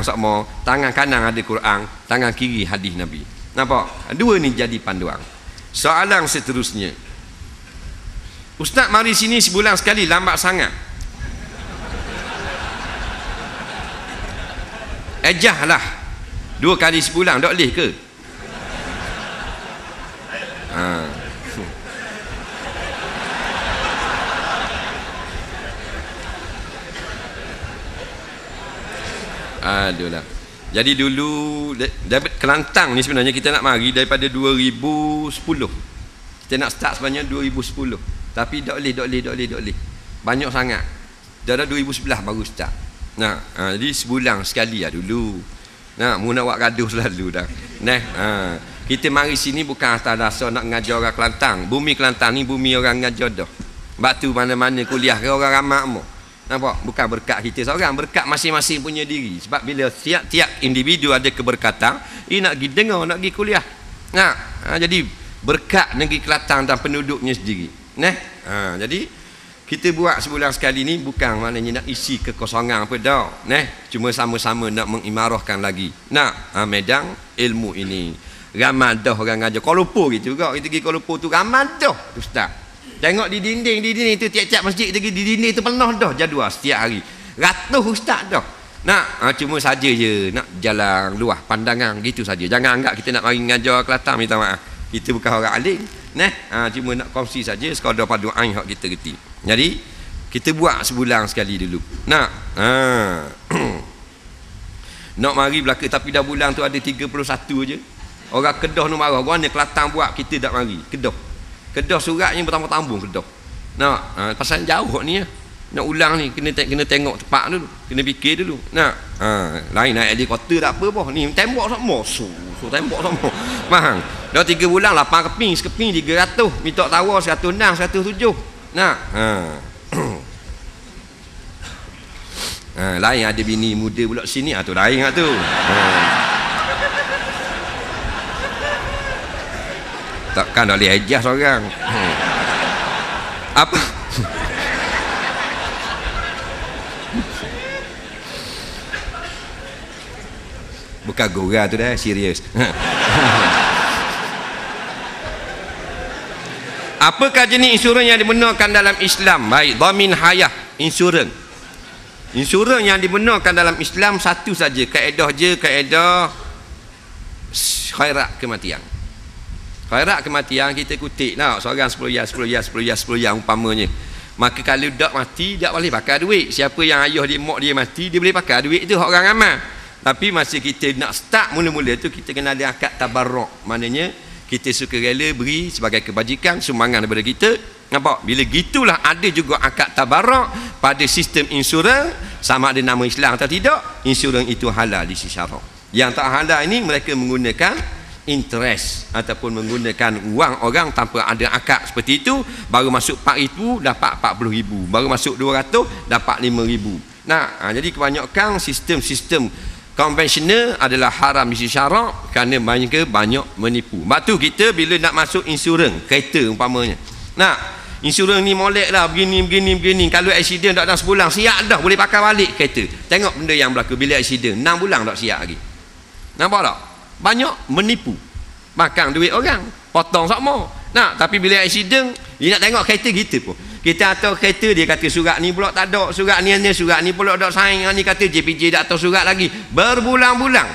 sama, tangan kanan ada Quran, tangan kiri hadis Nabi. Nampak? Dua ni jadi panduan. Soalan seterusnya, Ustaz mari sini sebulan sekali, lambat sangat. Ejahlah 2 kali sebulan, tak boleh ke? Aduh lah. Jadi dulu Kelantan ni sebenarnya kita nak mari daripada 2010. Kita nak start sebenarnya 2010. Tapi tak boleh. Banyak sangat. Dah 2011 baru start. Nah, jadi sebulan sekali lah dulu. Nah, mu nak buat gaduh selalu dah. Kita mari sini bukan atas dasar nak ngajar orang Kelantan. Bumi Kelantan ni bumi orang ngajar dah. Sebab tu mana-mana kuliah ke orang ramak mu. Nampak? Bukan berkat kita seorang, berkat masing-masing punya diri. Sebab bila tiap-tiap individu ada keberkatan, ia nak pergi dengar, nak pergi kuliah. Jadi berkat negeri Kelantan dan penduduknya sendiri. Jadi kita buat sebulan sekali ni bukan maknanya nak isi kekosongan apa dah. Cuma sama-sama nak mengimarahkan lagi. Medan ilmu ini. Ramai dah orang ajar. Kuala Lumpur gitu juga. Kita pergi Kuala Lumpur tu ramai dah ustaz. Tengok di dinding tu tiap-tiap masjid di dinding tu penuh dah jadual setiap hari. Ratus ustaz dah. Cuma saja je nak jalan luah pandangan gitu saja. Jangan anggap kita nak mari ngajar Kelantan, minta maaf. Kita bukan orang alim. Cuma nak kongsi saja sekadar padu ain hak kita reti. Jadi kita buat sebulan sekali dulu. Nak mari belaka tapi dah bulan tu ada 31 je. Orang Kedah ni marah. Mana Kelantan buat kita tak mari. Kedah suratnya bertambung-tambung Kedah. Pasal jauh ni ya. Nak ulang ni kena tengok tempat dulu, kena fikir dulu. Lain naik helikopter tak apa boh. Ni tembok sama. Tembok sama. Faham? Dah 3 bulan 8 keping, sekeping 300, minta tawar 106, 107. Lain ada bini muda pula sini tu lain ah tu. Takkan dah boleh ejah seorang. Apa? Bukan gurau tu dah, serius. Apakah jenis insurans yang dibenarkan dalam Islam? Baik, dhamin hayah, insurans. Insurans yang dibenarkan dalam Islam satu saja, kaedah khairat kematian. Khairat kematian kita kutip lah, seorang 10 ya umpamanya. Maka kalau dak mati, dak boleh pakai duit. Siapa yang ayah dia, mak dia mati, dia boleh pakai duit tu, orang amal. Tapi masa kita nak start mula-mula tu, kita kena ada akad tabarruk. Maknanya kita suka rela beri sebagai kebajikan, sumbangan daripada kita. Nampak? Bila gitulah ada juga akad tabarruk pada sistem insurans, sama ada nama Islam atau tidak, insurans itu halal di sisi syarak. Yang tak halal ini mereka menggunakan interest ataupun menggunakan wang orang tanpa ada akad seperti itu. Baru masuk 4,000 dapat 40,000, baru masuk 200 dapat 5,000. Jadi kebanyakan sistem-sistem konvensional adalah haram di sisi syarak kerana banyak menipu. Sebab tu kita bila nak masuk insurans kereta umpamanya, insurans ni molek lah begini. Kalau aksiden tak dalam sebulan siap dah, boleh pakai balik kereta. Tengok benda yang berlaku bila aksiden 6 bulan tak siap lagi. Nampak tak? Banyak menipu, makan duit orang, potong sama. Tapi bila aksiden dia nak tengok kereta kita pun, kita atur kereta, dia kata surat ni pula tak ada, surat ni pula tak saing, ni kata JPJ tak atur surat lagi, berbulan-bulan.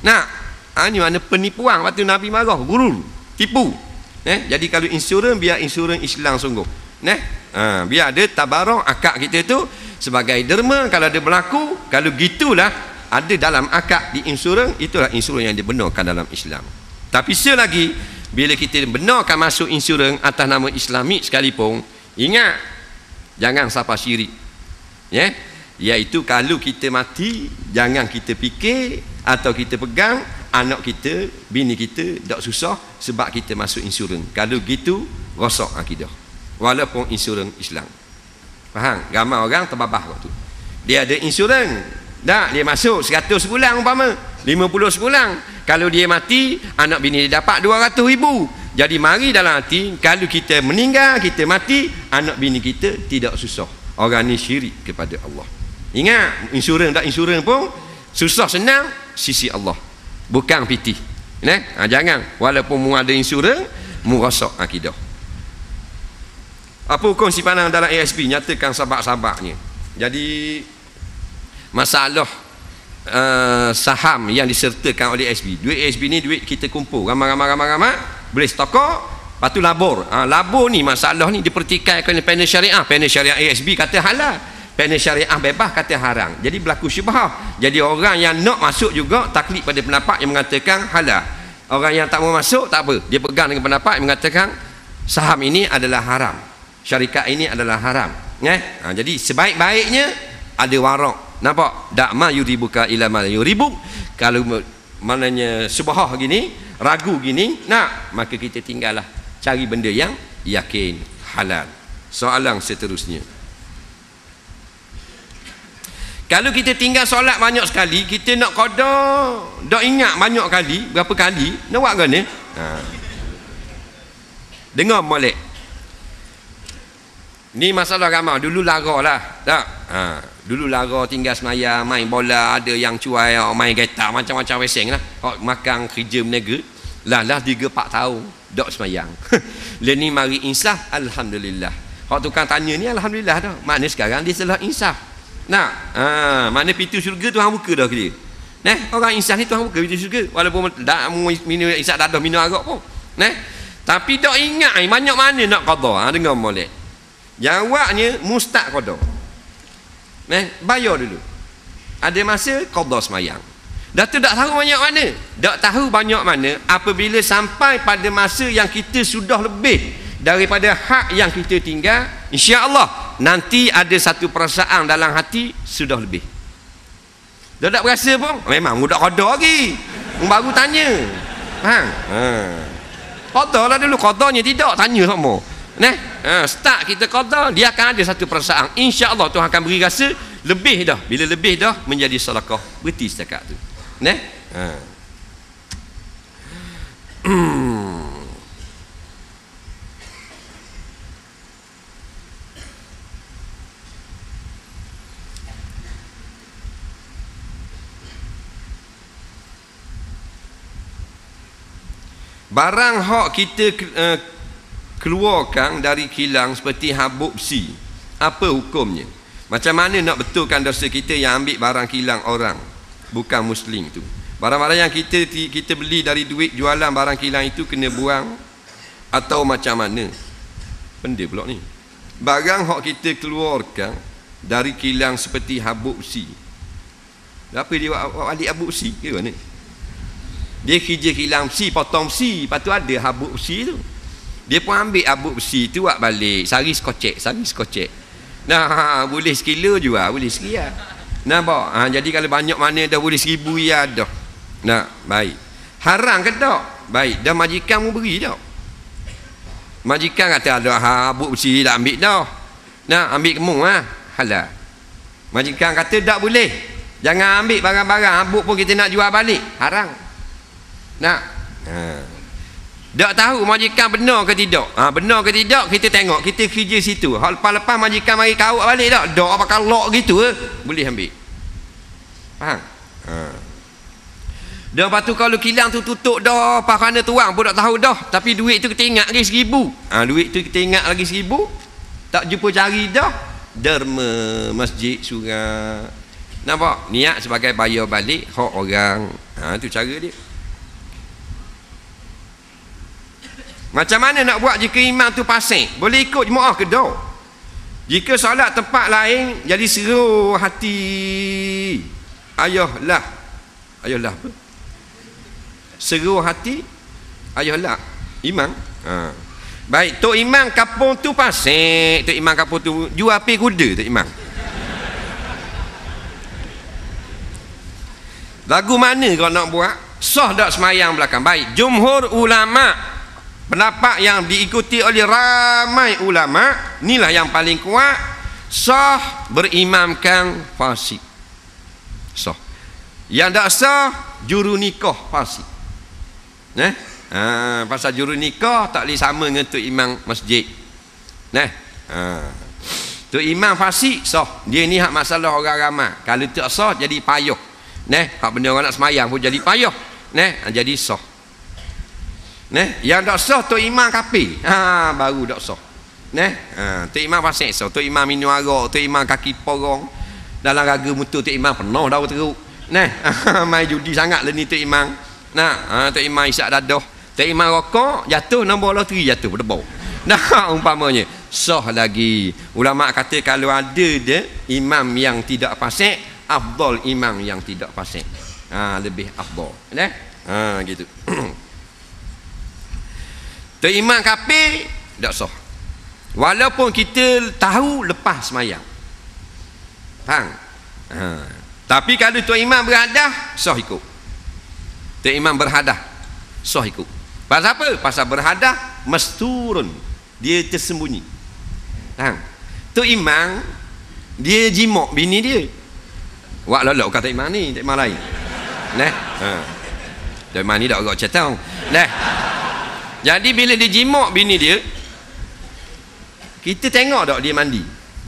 Ni mana penipuan. Waktu Nabi marah, gurur, tipu. Jadi kalau insurans, biar insurans Islam sungguh. Biar ada tabarruk akad kita tu sebagai derma. Kalau ada berlaku, kalau gitulah ada dalam akad di insurans, itulah insurans yang dibenarkan dalam Islam. Tapi selagi bila kita benarkan masuk insurans atas nama Islamik sekalipun, ingat jangan sampai syirik. Iaitu kalau kita mati, jangan kita fikir atau kita pegang anak kita, bini kita tak susah sebab kita masuk insurans. Kalau gitu rosak akidah walaupun insurans Islam. Faham? Ramai orang terbabah waktu dia ada insurans, dia masuk 100 sebulan umpama, 50 sebulan. Kalau dia mati, anak bini dia dapat 200,000. Jadi mari dalam hati, kalau kita meninggal, kita mati, anak bini kita tidak susah. Orang ni syirik kepada Allah. Ingat, insurans tak insurans pun Susah senang sisi Allah, bukan piti. Jangan walaupun mu ada insurans, mu rosak akidah. Apa hukum simpanan dalam ASB? Nyatakan sabak-sabaknya. Jadi masalah saham yang disertakan oleh ASB. Duit ASB ni duit kita kumpul ramai, boleh stokor, lepas tu labur. Labur ni masalah ni dipertikaikan oleh panel syariah. Panel syariah ASB kata halal, panel syariah bebas kata haram. Jadi berlaku syubhah. Jadi orang yang nak masuk juga taklid pada pendapat yang mengatakan halal. Orang yang tak mau masuk tak apa, dia pegang dengan pendapat yang mengatakan saham ini adalah haram, syarikat ini adalah haram. Jadi sebaik-baiknya ada warak. Nampak? Dak ma yuribuka ila ma yuribuk. Kalau maknanya subhah gini, ragu gini, maka kita tinggallah cari benda yang yakin halal. Soalan seterusnya, kalau kita tinggal solat banyak sekali, kita nak qada, dak ingat banyak kali, berapa kali, nak buat kan ni? Dengar molek. Ni masalah ramai. Dulu lara lah. Tak? Dulu lara tinggal semayang, main bola, ada yang cuai, main getar, macam-macam weseng lah. Makan kerja berniaga. Lah 3-4 tahun, dok semayang. Lepas ni mari insaf, alhamdulillah. Hak tukang tanya ni alhamdulillah dah. Makna sekarang dia telah insaf. Makna pintu syurga Tuhan buka dah ke dia. Orang insaf ni Tuhan buka pintu syurga. Walaupun tak minum insaf dah minum arak pun. Tapi tak ingat banyak mana nak qada. Dengar molek. Jawabnya mustaq qada. Bayar dulu. Ada masa qada semayang. Dah tu tak tahu banyak mana. Tak tahu banyak mana apabila sampai pada masa yang kita sudah lebih daripada hak yang kita tinggal, insya-Allah nanti ada satu perasaan dalam hati sudah lebih. Dah tak berasa pun, memang mudah qada lagi. Baru tanya. Faham? Qada lah dulu, qadanya tidak tanya semua. Start kita qada, dia akan ada satu perasaan. Insya-Allah Tuhan akan beri rasa lebih dah. Bila lebih dah menjadi sedekah. Berhenti setakat tu. Barang hak kita keluarkan dari kilang seperti habuk besi, apa hukumnya? Macam mana nak betulkan dosa kita yang ambil barang kilang orang bukan muslim tu? Barang-barang yang kita beli dari duit jualan barang kilang itu kena buang atau macam mana? Benda pula ni. Barang hak kita keluarkan dari kilang seperti habuk besi. Apa dia buat balik habuk besi ke mana? Dia kerja kilang besi, potong besi, lepas tu ada habuk besi tu. Dia pun ambil habuk besi tu buat balik, sari skocek. Boleh sekilo juga, boleh sekian. Nampak? Jadi kalau banyak mana dah boleh 1000 ya dah. Baik. Haram ke tak? Baik, dah majikan mu beri dah. Majikan kata ada habuk besi dah ambil dah. Ambil kemu halal. Majikan kata tak boleh. Jangan ambil barang-barang habuk pun kita nak jual balik. Haram. Tak tahu majikan benar ke tidak. Benar ke tidak kita tengok, kita kerja situ. Lepas-lepas majikan mari kawak balik tak? Dak pakai lock gitu boleh ambil. Faham? Dah lepas tu kalau kilang tu tutup dah, kerana tuang pun tak tahu dah. Tapi duit tu kita ingat lagi 1000. Duit tu kita ingat lagi 1000. Tak jumpa cari dah. Derma, masjid, surau. Nampak? Niat sebagai bayar balik hak orang. Tu cara dia. Macam mana nak buat jika imam tu pasing? Boleh ikut jemaah ke tak? Jika solat tempat lain jadi seru hati. Ayahlah apa? Seru hati ayahlah imam. Baik, tok imam kampung tu pasing. Tok imam kampung tu jual api kuda tok imam. Lagu mana kau nak buat? Sah tak semayang belakang? Baik, jumhur ulama, pendapat yang diikuti oleh ramai ulama, inilah yang paling kuat, sah berimamkan fasik. Sah. Yang tak sah juru nikah fasik. Pasal juru nikah tak boleh sama dengan tok imam masjid. Tok imam fasik sah. Dia ni hak masalah orang ramai. Kalau tak sah jadi payah. Hak benda orang nak semayang pun jadi payah. Jadi sah. Yang tak sah tok imam kafir. Baru tak sah. Tok imam fasik sah. Tok imam minum arak, tok imam kaki porong. Dalam raga mutu tok imam penuh dah teruk. Main judi sangat lah ni tok imam. Tok imam isyak dadah. Tok imam rokok jatuh nombor loteri jatuh berdebau. Umpamanya sah lagi. Ulama kata kalau ada dia imam yang tidak fasik, afdal imam yang tidak fasik. Lebih afdal. Gitu. Tok imam kafir tak sah. Walaupun kita tahu lepas semayang. Faham? Tapi kalau tok imam berhadah, sah ikut. Tok imam berhadah, sah ikut. Pasal apa? Pasal berhadah masturun. Dia tersembunyi. Tok imam dia jimok bini dia. Wak lolok kata imam ni, tak imam lain. Tok imam ni dak agak cetang. Jadi bila dia jimok bini dia, kita tengok tak dia mandi?